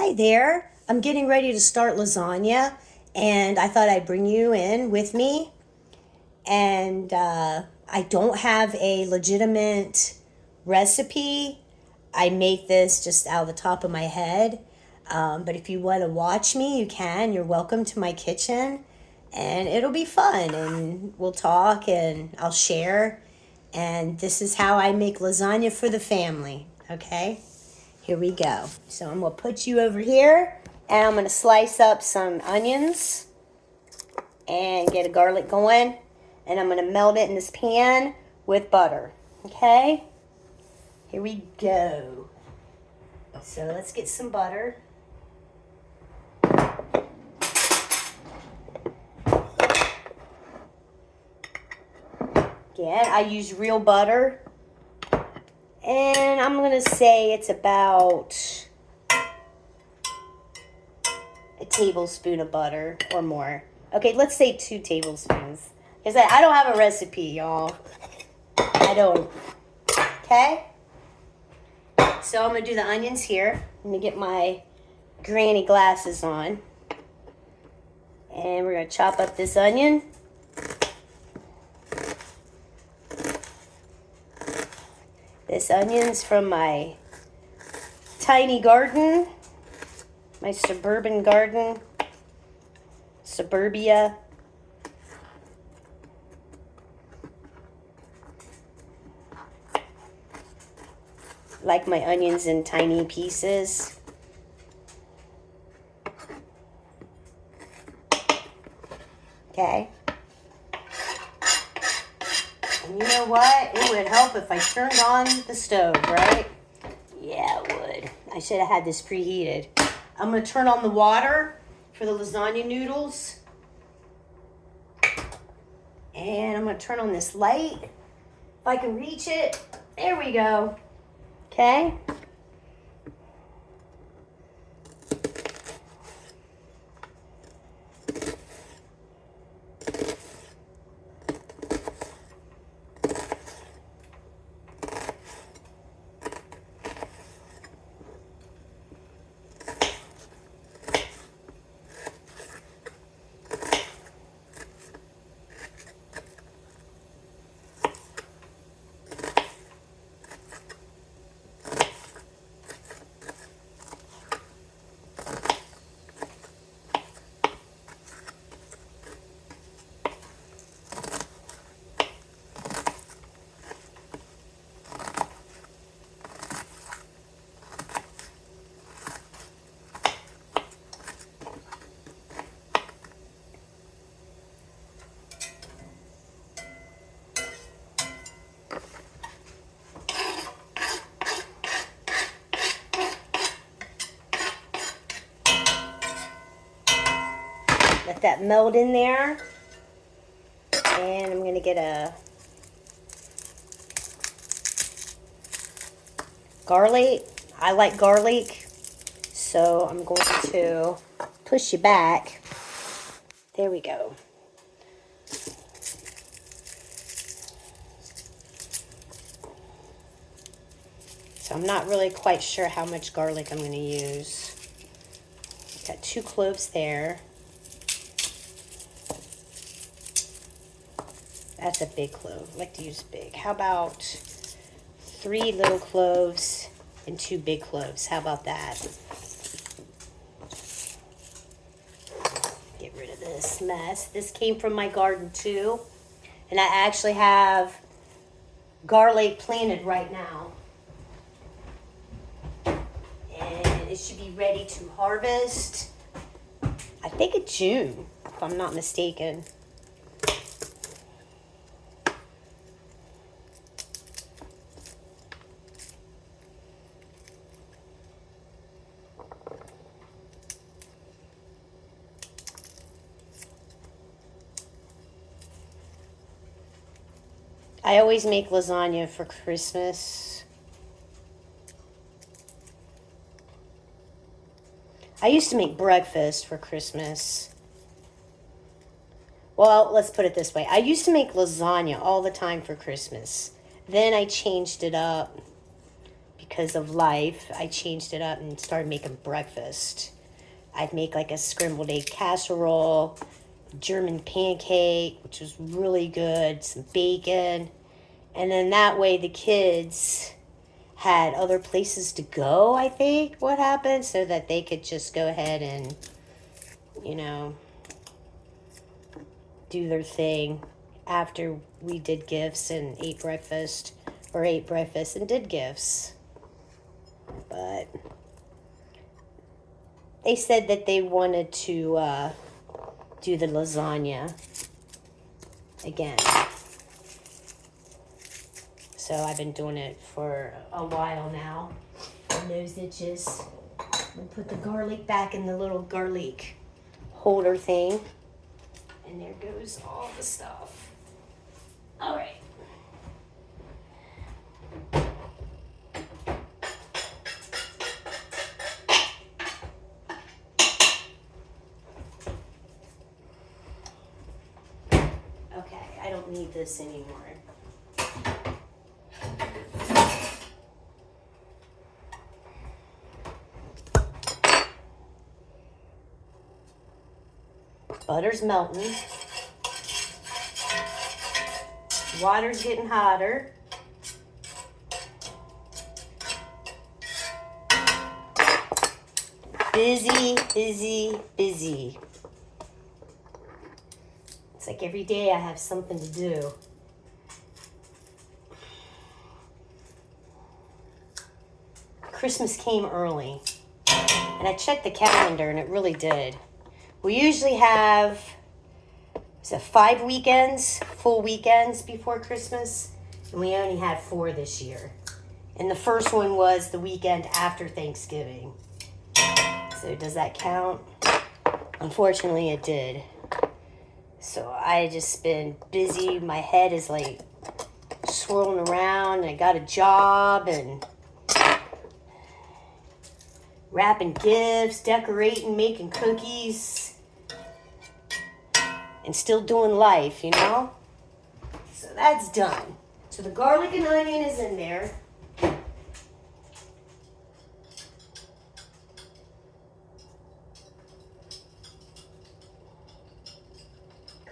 Hi there. I'm getting ready to start lasagna, and I thought I'd bring you in with me. And I don't have a legitimate recipe. I make this just out of the top of my head. But if you want to watch me, you can. You're welcome to my kitchen, and it'll be fun. And we'll talk, and I'll share. And this is how I make lasagna for the family. Okay? Here we go. So I'm going to put you over here, and I'm going to slice up some onions and get a garlic going. And I'm going to melt it in this pan with butter. Okay? Here we go. So let's get some butter. Again, I use real butter. And I'm going to say it's about a tablespoon of butter or more. Okay, let's say 2 tablespoons. Because I don't have a recipe, y'all. I don't. Okay? So I'm going to do the onions here. Let me get my granny glasses on. And we're going to chop up this onion. This onion's from my tiny garden, my suburban garden, suburbia. Like my onions in tiny pieces. Okay. And you know what? It would help if I turned on the stove, right? Yeah, it would. I should have had this preheated. I'm going to turn on the water for the lasagna noodles. And I'm going to turn on this light. If I can reach it. There we go. Okay. Let that melt in there. And I'm going to get a garlic. I like garlic. So I'm going to push you back. There we go. So I'm not really quite sure how much garlic I'm going to use. Got 2 cloves there. That's a big clove. I like to use big. How about 3 little cloves and 2 big cloves? How about that? Get rid of this mess. This came from my garden too. And I actually have garlic planted right now. And it should be ready to harvest, I think in June, if I'm not mistaken. I always make lasagna for Christmas. I used to make breakfast for Christmas. Well, let's put it this way. I used to make lasagna all the time for Christmas. Then I changed it up because of life, I changed it up and started making breakfast. I'd make like a scrambled egg casserole, German pancake, which was really good, some bacon. And then that way the kids had other places to go, I think, what happened, so that they could just go ahead and, you know, do their thing after we did gifts and ate breakfast, or ate breakfast and did gifts. But they said that they wanted to do the lasagna again. So I've been doing it for a while now. My nose itches. I'll put the garlic back in the little garlic holder thing. And there goes all the stuff. All right. Okay, I don't need this anymore. Butter's melting. Water's getting hotter. Busy, busy, busy. It's like every day I have something to do. Christmas came early. And I checked the calendar and it really did. We usually have, is it 5 weekends, full weekends before Christmas? And we only had 4 this year. And the first one was the weekend after Thanksgiving. So does that count? Unfortunately, it did. So I just been busy. My head is like swirling around. I got a job and wrapping gifts, decorating, making cookies. And still doing life, you know? So that's done. So the garlic and onion is in there.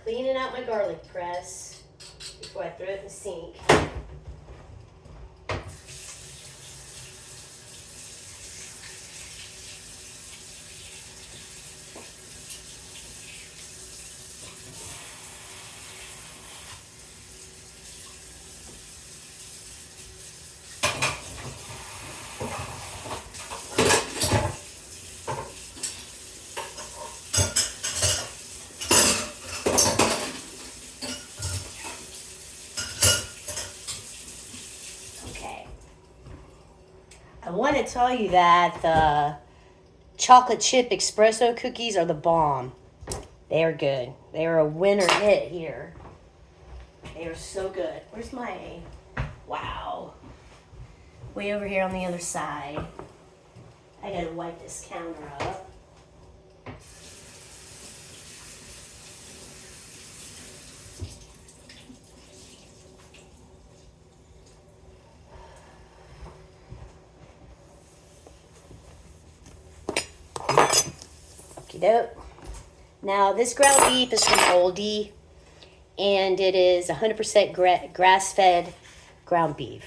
Cleaning out my garlic press before I throw it in the sink. I want to tell you that the chocolate chip espresso cookies are the bomb. They are good. They are a winner hit here. They are so good. Where's my... Wow. Way over here on the other side. I gotta wipe this counter up. Okey-doke. Now, this ground beef is from Aldi, and it is 100% grass-fed ground beef.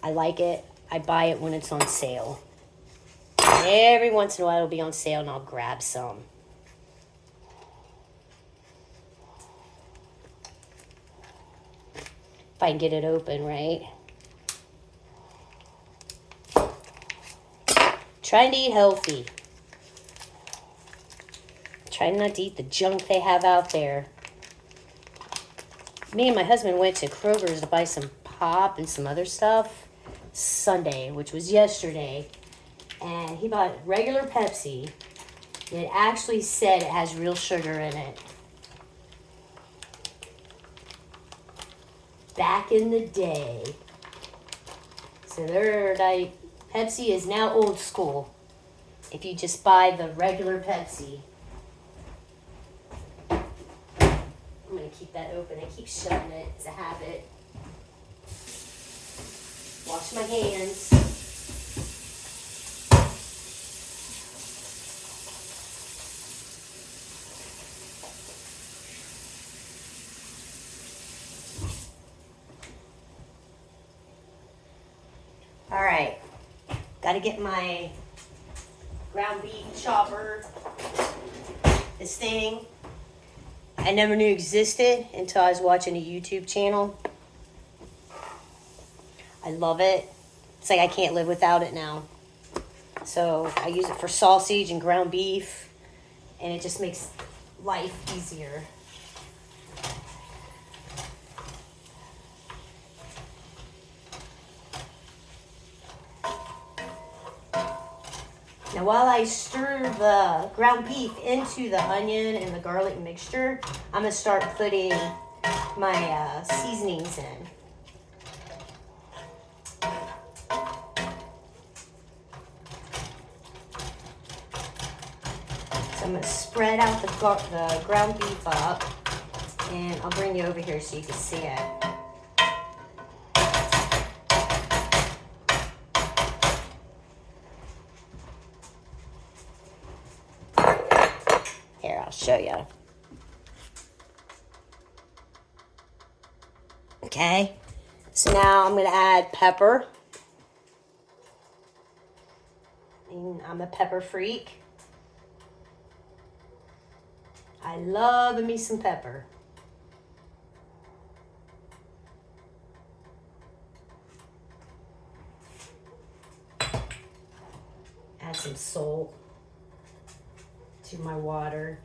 I like it. I buy it when it's on sale. Every once in a while it'll be on sale, and I'll grab some. If I can get it open, right? Trying to eat healthy. Trying not to eat the junk they have out there. Me and my husband went to Kroger's to buy some pop and some other stuff Sunday, which was yesterday. And he bought regular Pepsi. It actually said it has real sugar in it. Back in the day. So they're like, Pepsi is now old school. If you just buy the regular Pepsi. I'm going to keep that open. I keep shutting it. It's a habit. Wash my hands. All right, got to get my ground beef chopper. This thing I never knew existed until I was watching a YouTube channel. I love it. It's like I can't live without it now. So I use it for sausage and ground beef, and it just makes life easier. Now while I stir the ground beef into the onion and the garlic mixture, I'm going to start putting my seasonings in. So I'm going to spread out the ground beef up, and I'll bring you over here so you can see it. Here, I'll show you. Okay, so now I'm going to add pepper. And I'm a pepper freak. I love me some pepper. Add some salt to my water.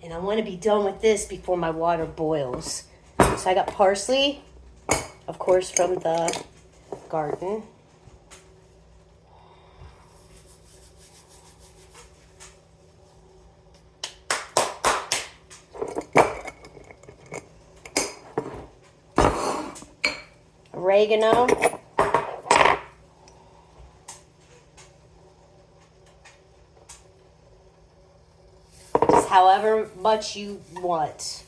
And I want to be done with this before my water boils. So I got parsley, of course, from the garden. Oregano. Just however much you want.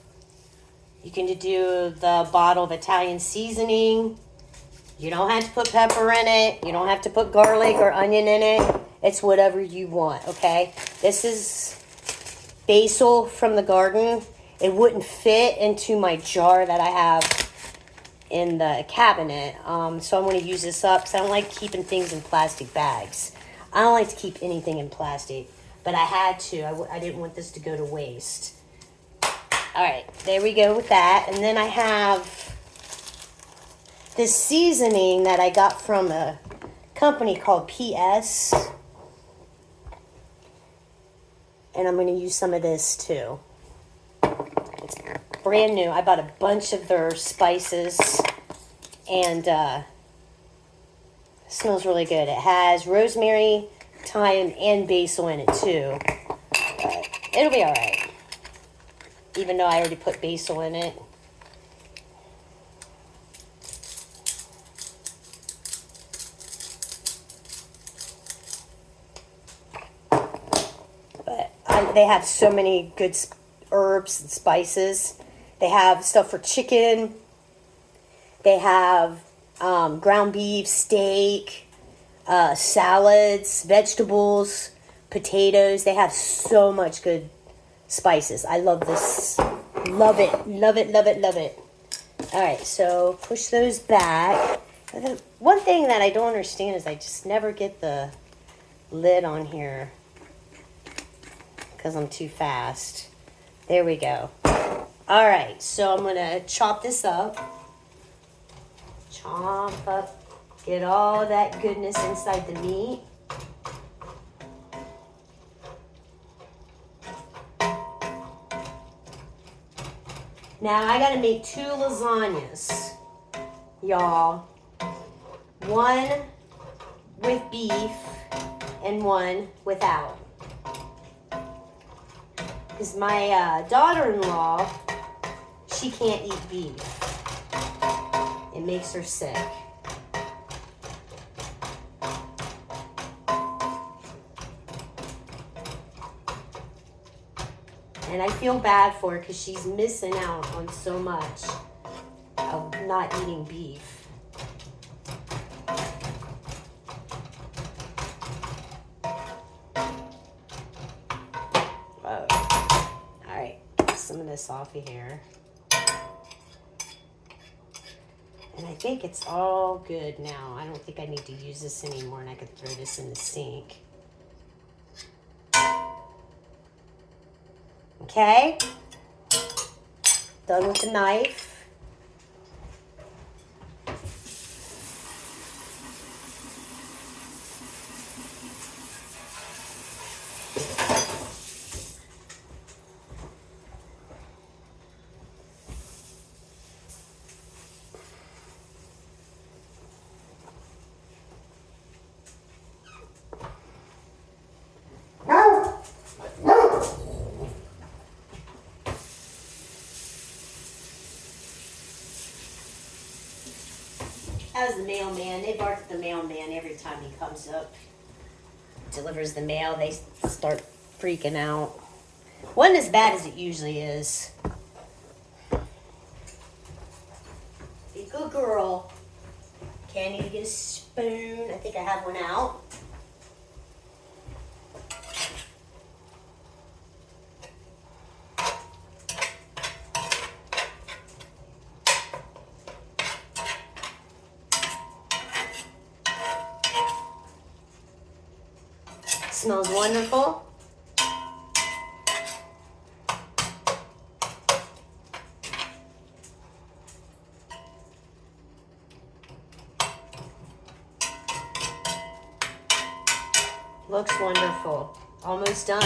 You can do the bottle of Italian seasoning. You don't have to put pepper in it. You don't have to put garlic or onion in it. It's whatever you want, okay? This is basil from the garden. It wouldn't fit into my jar that I have in the cabinet, so I'm going to use this up because I don't like keeping things in plastic bags. I don't like to keep anything in plastic, but I had to. I didn't want this to go to waste. All right, there we go with that. And then I have this seasoning that I got from a company called PS, and I'm going to use some of this too. It's brand new. I bought a bunch of their spices, and it smells really good. It has rosemary, thyme, and basil in it too. But it'll be all right, even though I already put basil in it. But they have so many good herbs and spices. They have stuff for chicken. They have ground beef, steak, salads, vegetables, potatoes. They have so much good spices. I love this. Love it. Love it, love it, love it. All right, so push those back. One thing that I don't understand is I just never get the lid on here because I'm too fast. There we go. All right, so I'm going to chop this up. Chomp up. Get all that goodness inside the meat. Now I got to make 2 lasagnas, y'all. One with beef and one without. Because my daughter-in-law, she can't eat beef. It makes her sick. And I feel bad for her because she's missing out on so much of not eating beef. this off of here. And I think it's all good now. I don't think I need to use this anymore, and I could throw this in the sink. Okay. Done with the knife. That was the mailman. They bark at the mailman every time he comes up. Delivers the mail. They start freaking out. Wasn't as bad as it usually is. Be a good girl. Okay, I need to get a spoon. I think I have one out. Smells wonderful. Looks wonderful. Almost done.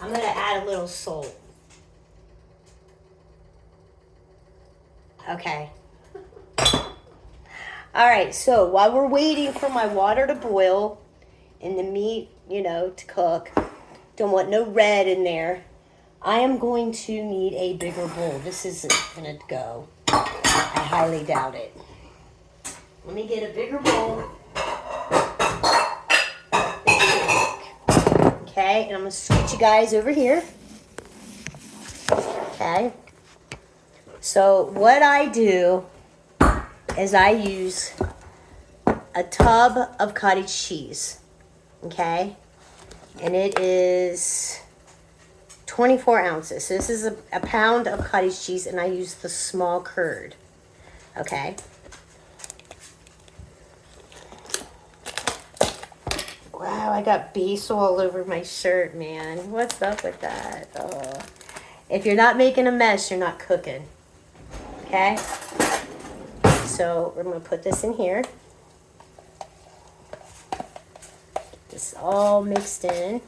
I'm going to add a little salt. Okay. All right, so while we're waiting for my water to boil and the meat, you know, to cook, don't want no red in there, I am going to need a bigger bowl. This isn't going to go. I highly doubt it. Let me get a bigger bowl. Okay, and I'm going to switch you guys over here. Okay. So what I do is I use a tub of cottage cheese. Okay. And it is 24 ounces. So this is a pound of cottage cheese, and I use the small curd. Okay. Wow, I got basil all over my shirt, man. What's up with that? Oh. If you're not making a mess, you're not cooking. Okay? So we're going to put this in here. Get this all mixed in.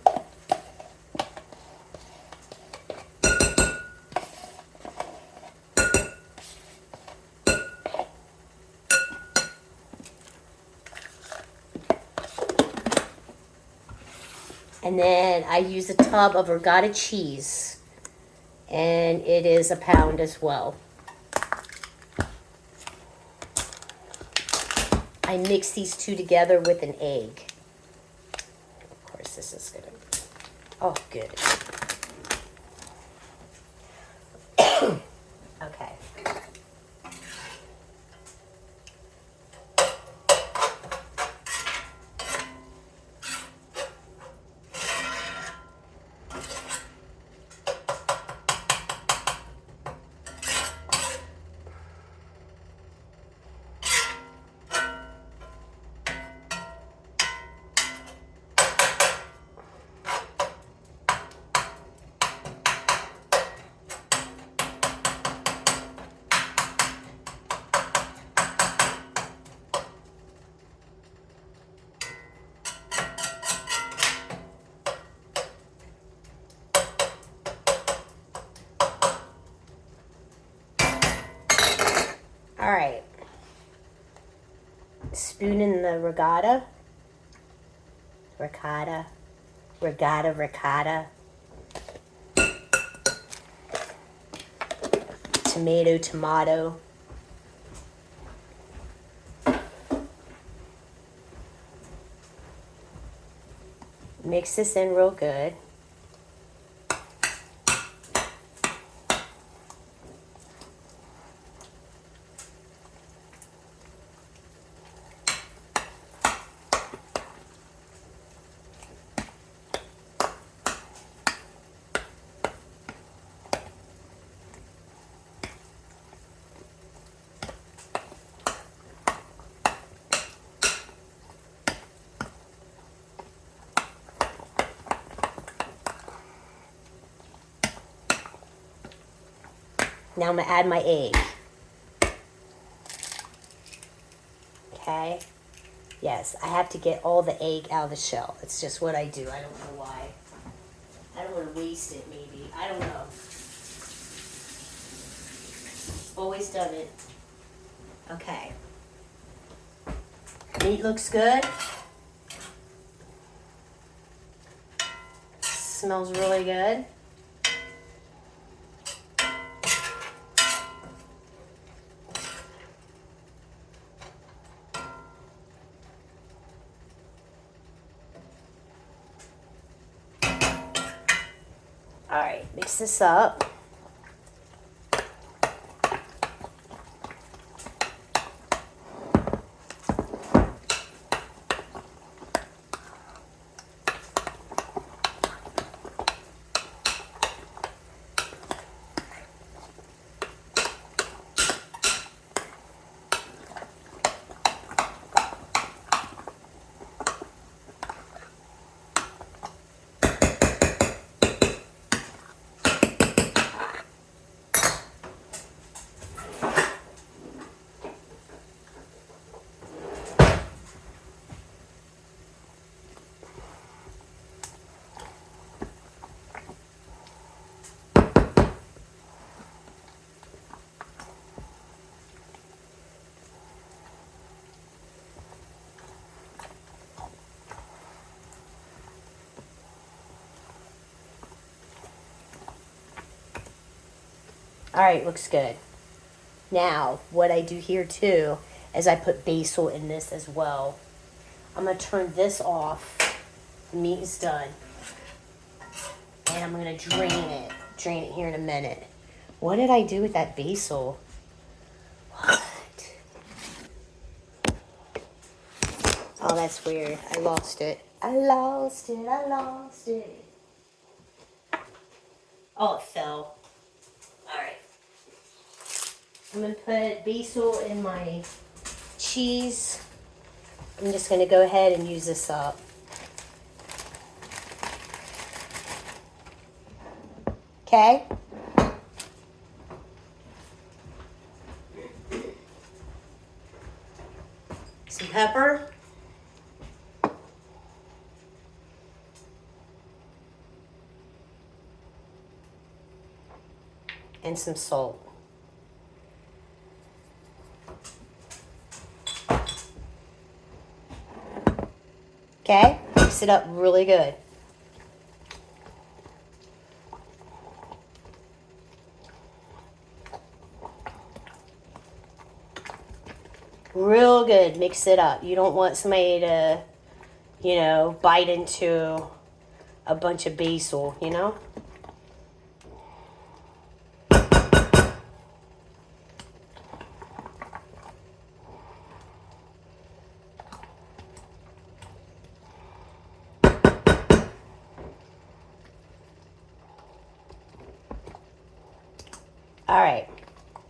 And then I use a tub of regatta cheese, and it is a pound as well. I mix these two together with an egg. Of course, this is gonna, oh, good. Okay. All right. Spoon in the ricotta. Tomato. Mix this in real good. Now I'm going to add my egg. Okay. Yes, I have to get all the egg out of the shell. It's just what I do. I don't know why. I don't want to waste it, maybe. I don't know. Always done it. Okay. Meat looks good. Smells really good. All right, mix this up. All right, looks good. Now, what I do here too is I put basil in this as well. I'm going to turn this off. The meat is done. And I'm going to drain it. Drain it here in a minute. What did I do with that basil? What? Oh, that's weird. I lost it. I lost it. I lost it. Oh, it fell. Alright. I'm going to put basil in my cheese. I'm just going to go ahead and use this up. Okay? Some pepper. And some salt. Okay? Mix it up really good. Real good. Mix it up. You don't want somebody to, bite into a bunch of basil, All right.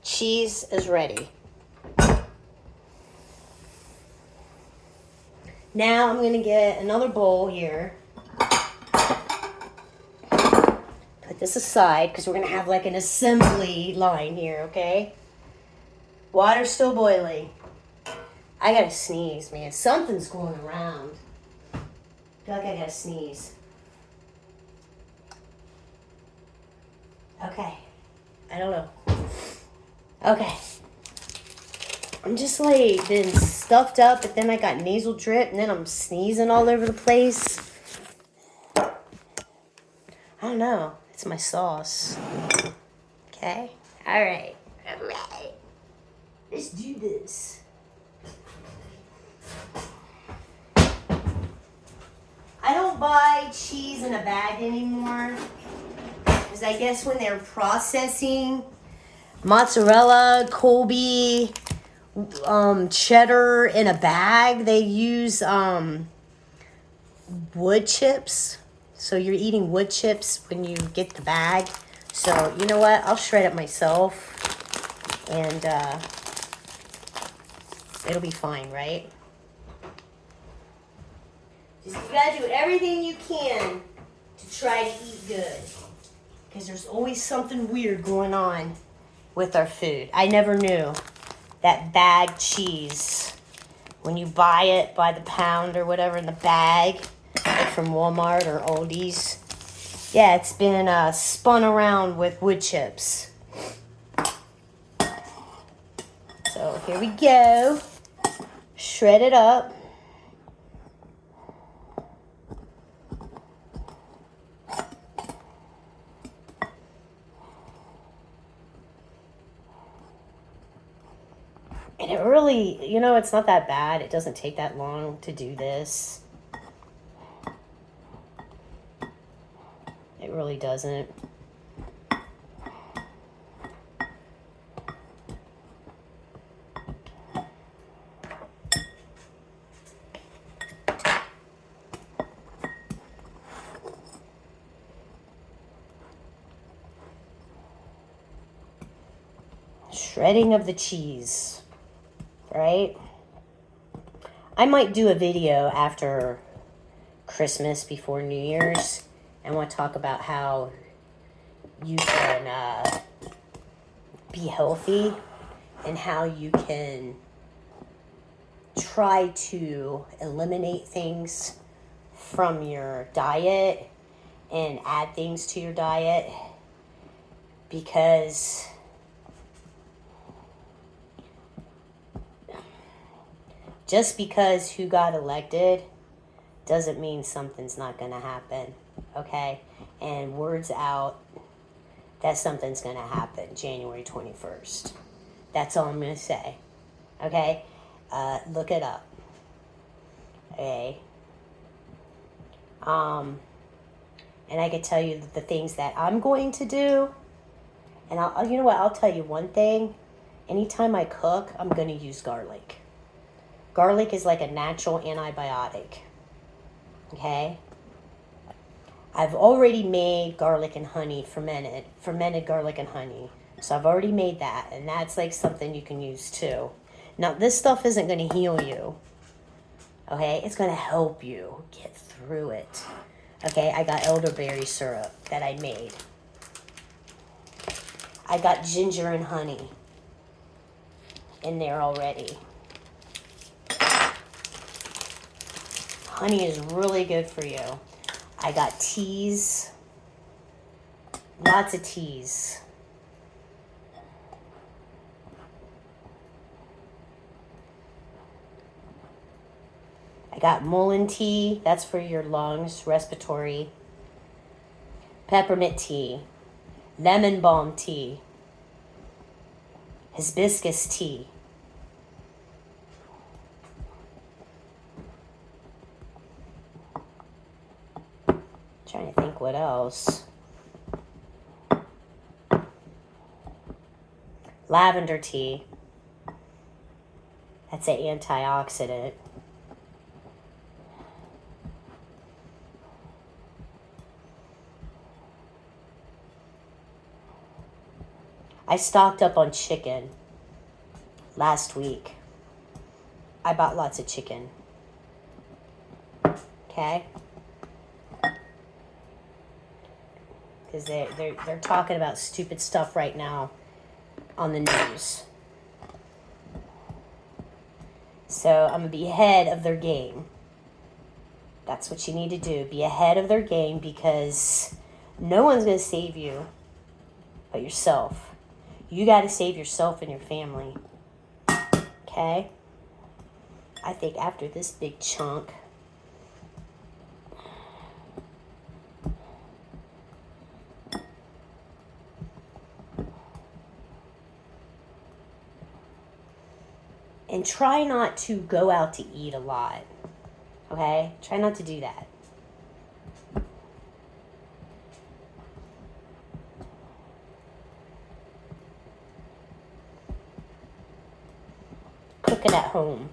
Cheese is ready. Now I'm going to get another bowl here. Put this aside because we're going to have like an assembly line here, okay? Water's still boiling. I got to sneeze, man. Something's going around. I feel like I got to sneeze. Okay. I don't know. Okay. I'm just like been stuffed up, but then I got nasal drip, and then I'm sneezing all over the place. I don't know. It's my sauce. Okay? Alright. Alright. Let's do this. I don't buy cheese in a bag anymore. Because I guess when they're processing mozzarella, Colby, cheddar in a bag, they use wood chips. So you're eating wood chips when you get the bag. So you know what? I'll shred it myself. And it'll be fine, right? Just, you gotta do everything you can to try to eat good. Because there's always something weird going on with our food. I never knew that bagged cheese, when you buy it by the pound or whatever in the bag, like from Walmart or Aldi's, yeah, it's been spun around with wood chips. So here we go. Shred it up. And it really, it's not that bad. It doesn't take that long to do this. It really doesn't. Shredding of the cheese, right? I might do a video after Christmas, before New Year's, and want to talk about how you can be healthy and how you can try to eliminate things from your diet and add things to your diet, because just because who got elected doesn't mean something's not going to happen, okay? And word's out that something's going to happen January 21st. That's all I'm going to say, okay? Look it up, okay? And I could tell you the things that I'm going to do. And you know what? I'll tell you one thing. Anytime I cook, I'm going to use garlic. Garlic is like a natural antibiotic. Okay? I've already made garlic and honey fermented garlic and honey. So I've already made that, and that's like something you can use too. Now, this stuff isn't going to heal you. Okay? It's going to help you get through it. Okay? I got elderberry syrup that I made. I got ginger and honey in there already. Honey is really good for you. I got teas. Lots of teas. I got mullein tea. That's for your lungs, respiratory. Peppermint tea. Lemon balm tea. Hibiscus tea. Trying to think what else. Lavender tea. That's an antioxidant. I stocked up on chicken last week. I bought lots of chicken. Okay? Because they're talking about stupid stuff right now on the news. So I'm going to be ahead of their game. That's what you need to do. Be ahead of their game, because no one's going to save you but yourself. You got to save yourself and your family. Okay? I think after this big chunk, and try not to go out to eat a lot. Okay? Try not to do that. Cook it at home.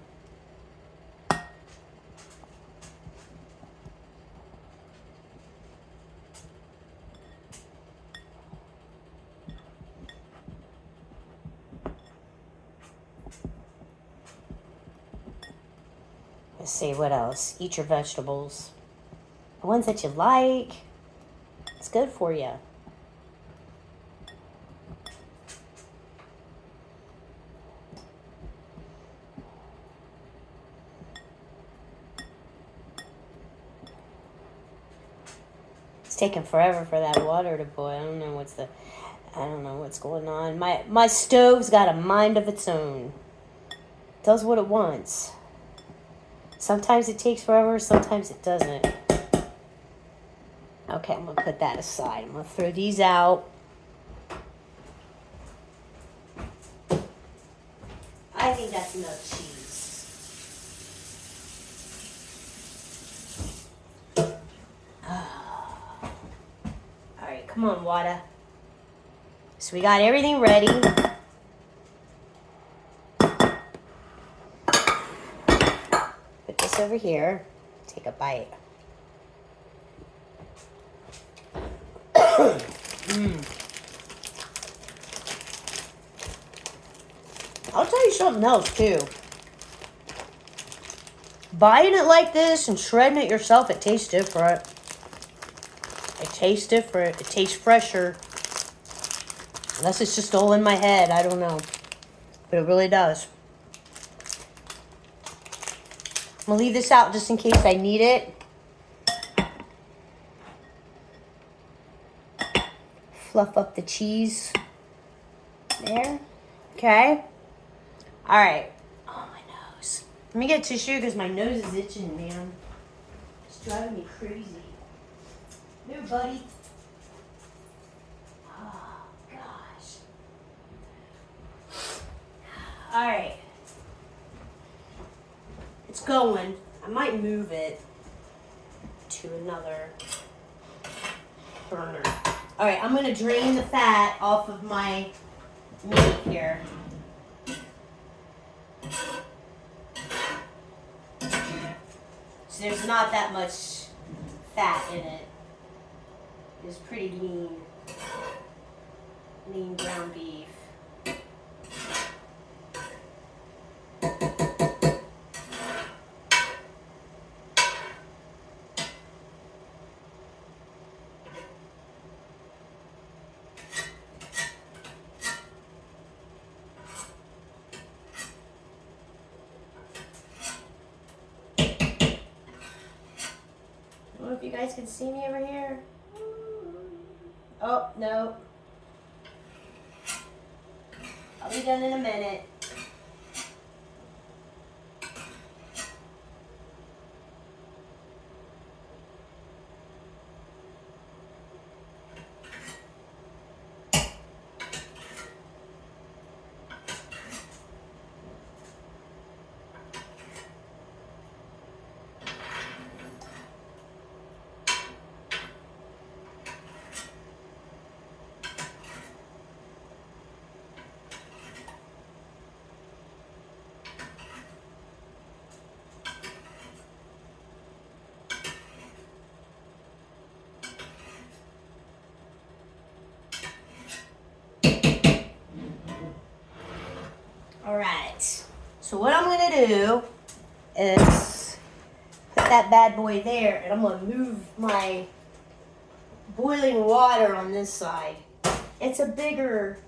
Let's see, what else? Eat your vegetables. The ones that you like. It's good for you. It's taking forever for that water to boil. I don't know what's going on. My stove's got a mind of its own. It does what it wants. Sometimes it takes forever, sometimes it doesn't. Okay, I'm going to put that aside. I'm going to throw these out. I think that's enough cheese. All right, come on, water. So we got everything ready. Put this over here. Take a bite. I'll tell you something else too. Buying it like this and shredding it yourself, it tastes different. It tastes different. It tastes fresher. Unless it's just all in my head. I don't know. But it really does. I'm going to leave this out just in case I need it. Fluff up the cheese. There. Okay. Alright. Oh, my nose. Let me get tissue because my nose is itching, man. It's driving me crazy. Here, buddy. Oh, gosh. Alright. It's going. I might move it to another burner. Alright, I'm going to drain the fat off of my meat here. So there's not that much fat in it. It's pretty lean ground beef. I don't know if you guys can see me over here. Oh, no. I'll be done in a minute. Alright, so what I'm going to do is put that bad boy there, and I'm going to move my boiling water on this side. It's a bigger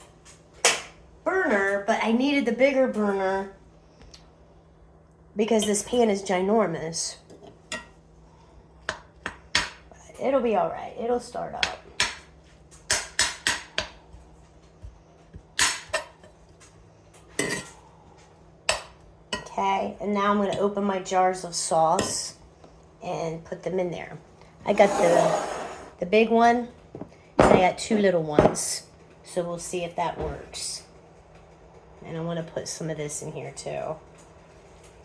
burner, but I needed the bigger burner because this pan is ginormous. But it'll be alright. It'll start up. Okay, and now I'm going to open my jars of sauce and put them in there. I got the big one, and I got 2 little ones. So we'll see if that works. And I want to put some of this in here too,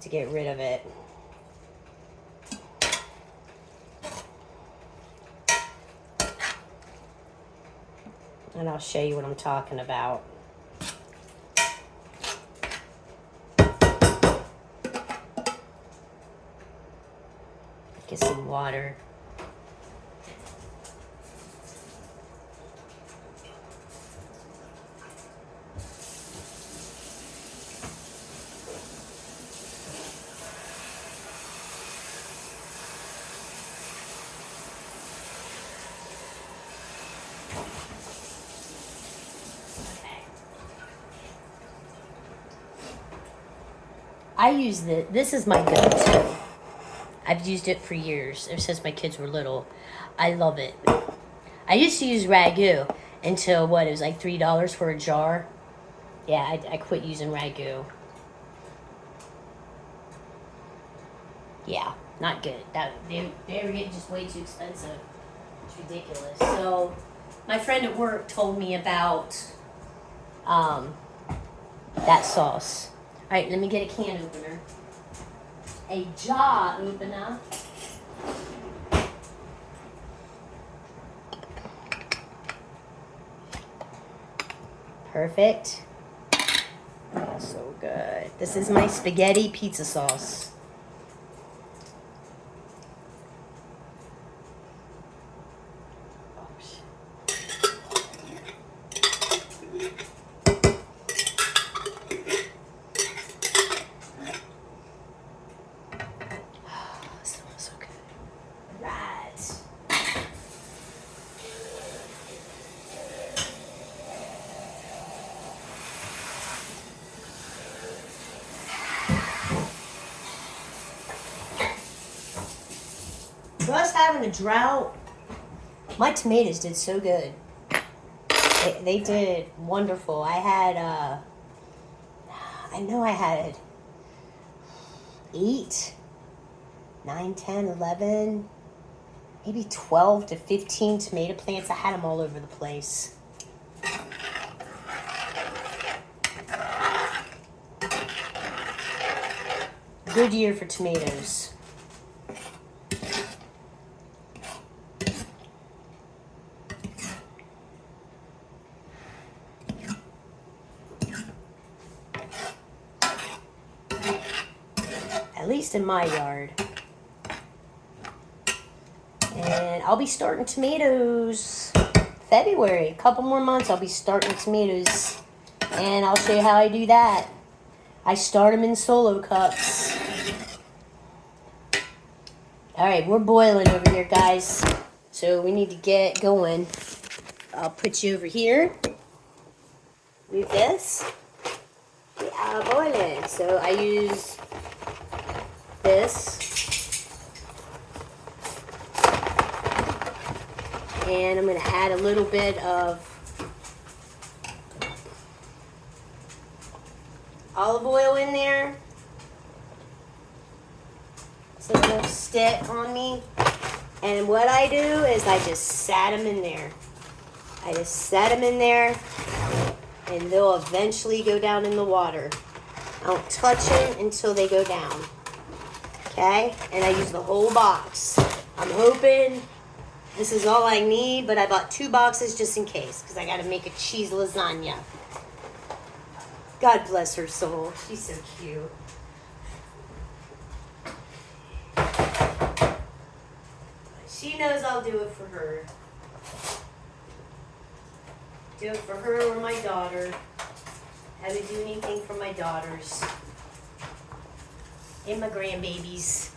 to get rid of it. And I'll show you what I'm talking about. Get some water. I use this is my go-to. I've used it for years, ever since my kids were little. I love it. I used to use ragu until, what, it was like $3 for a jar. Yeah, I quit using ragu. Yeah, not good. They were getting just way too expensive. It's ridiculous. So, my friend at work told me about that sauce. All right, let me get a can opener. A jar opener. Perfect. Oh, so good. This is my spaghetti pizza sauce. For us having a drought, my tomatoes did so good. They did wonderful. I had, I know I had 8, 9, 10, 11, maybe 12 to 15 tomato plants. I had them all over the place. Good year for tomatoes. At least in my yard. And I'll be starting tomatoes February. A couple more months I'll be starting tomatoes. And I'll show you how I do that. I start them in solo cups. Alright, we're boiling over here, guys. So we need to get going. I'll put you over here. Move this. We are boiling. So I use this. And I'm going to add a little bit of olive oil in there. So it won't stick on me. And what I do is I just sat them in there. I just set them in there and they'll eventually go down in the water. I don't touch them until they go down. Okay? And I use the whole box. I'm hoping this is all I need, but I bought 2 boxes just in case because I got to make a cheese lasagna. God bless her soul. She's so cute. She knows I'll do it for her. Do it for her or my daughter. I would do anything for my daughters. And my grandbabies.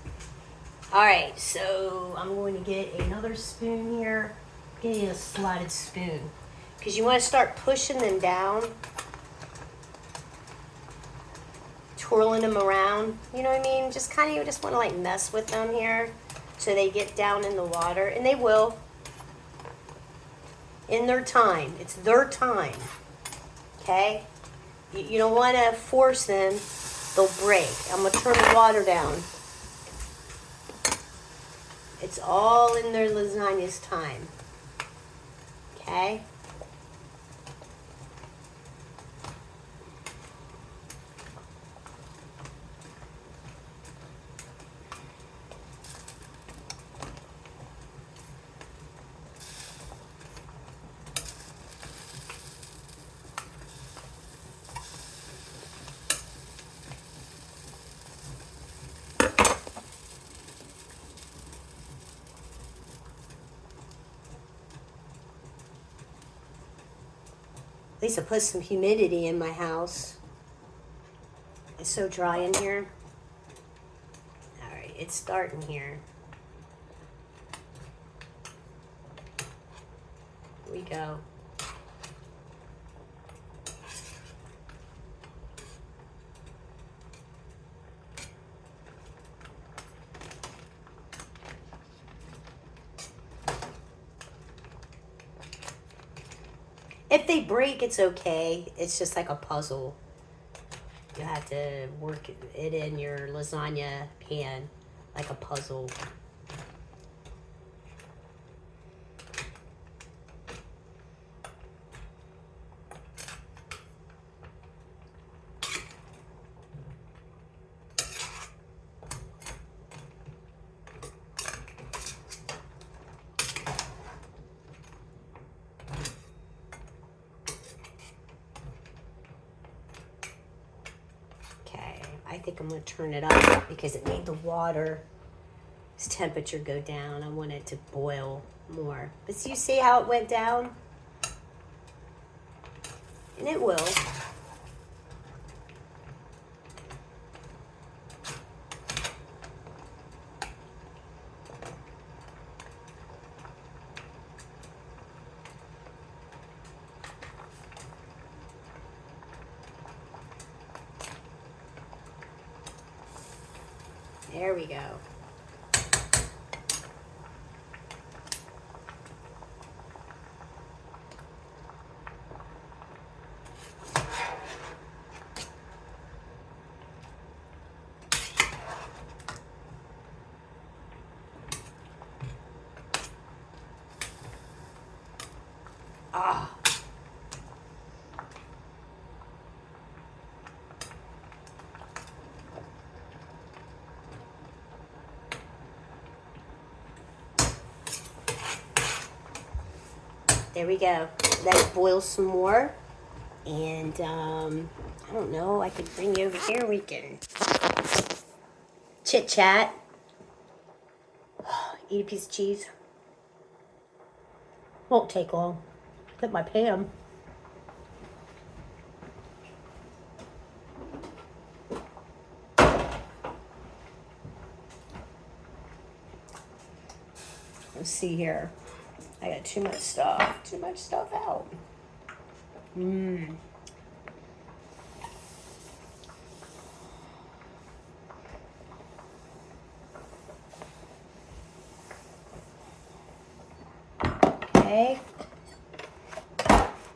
Alright, so I'm going to get another spoon here. Getting a slotted spoon. Because you want to start pushing them down. Twirling them around. You know what I mean? Just kind of, you just want to like mess with them here. So they get down in the water. And they will. In their time. It's their time. Okay? You don't want to force them. They'll break. I'm going to turn the water down. It's all in their lasagna's time. Okay? At least I put some humidity in my house. It's so dry in here. Alright, it's starting here. Here we go. If they break, it's okay. It's just like a puzzle. You have to work it in your lasagna pan like a puzzle. I think I'm going to turn it up because it made the water's temperature go down. I want it to boil more. But you see how it went down? And it will. There we go. Ah. There we go. Let it boil some more. And, I don't know, I could bring you over here. We can chit-chat. Eat a piece of cheese. Won't take long. Put my pan. Let's see here. I got too much stuff. Too much stuff out. Okay.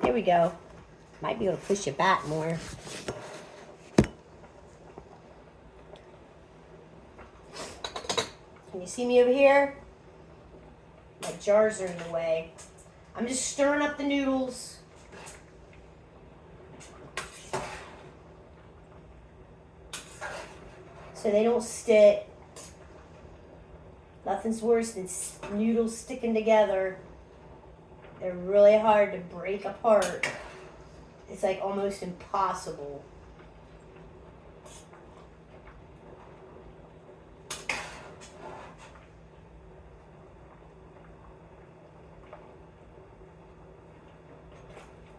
There we go. Might be able to push it back more. Can you see me over here? My jars are in the way. I'm just stirring up the noodles. So they don't stick. Nothing's worse than noodles sticking together. They're really hard to break apart. It's like almost impossible.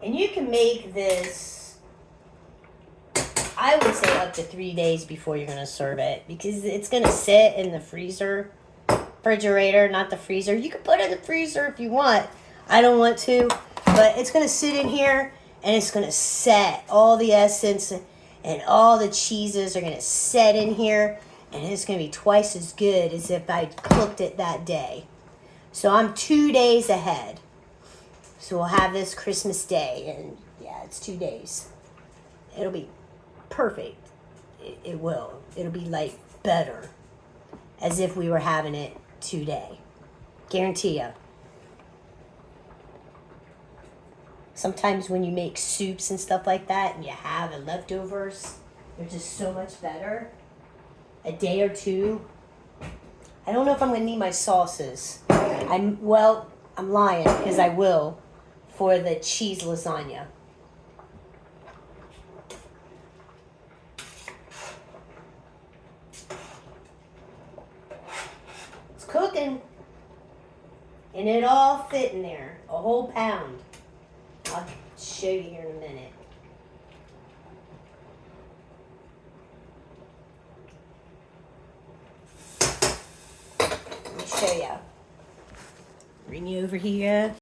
And you can make this, I would say, up to 3 days before you're going to serve it. Because it's going to sit in the refrigerator, not the freezer. You can put it in the freezer if you want. I don't want to. But it's going to sit in here and it's going to set. All the essence and all the cheeses are going to set in here. And it's going to be twice as good as if I cooked it that day. So I'm 2 days ahead. So we'll have this Christmas Day, and yeah, it's 2 days. It'll be perfect. It will. It'll be like better, as if we were having it today. Guarantee ya. Sometimes when you make soups and stuff like that, and you have leftovers, they're just so much better. A day or two. I don't know if I'm gonna need my sauces. I'm lying because I will. For the cheese lasagna. It's cooking. And it all fit in there. A whole pound. I'll show you here in a minute. Let me show you. Bring you over here.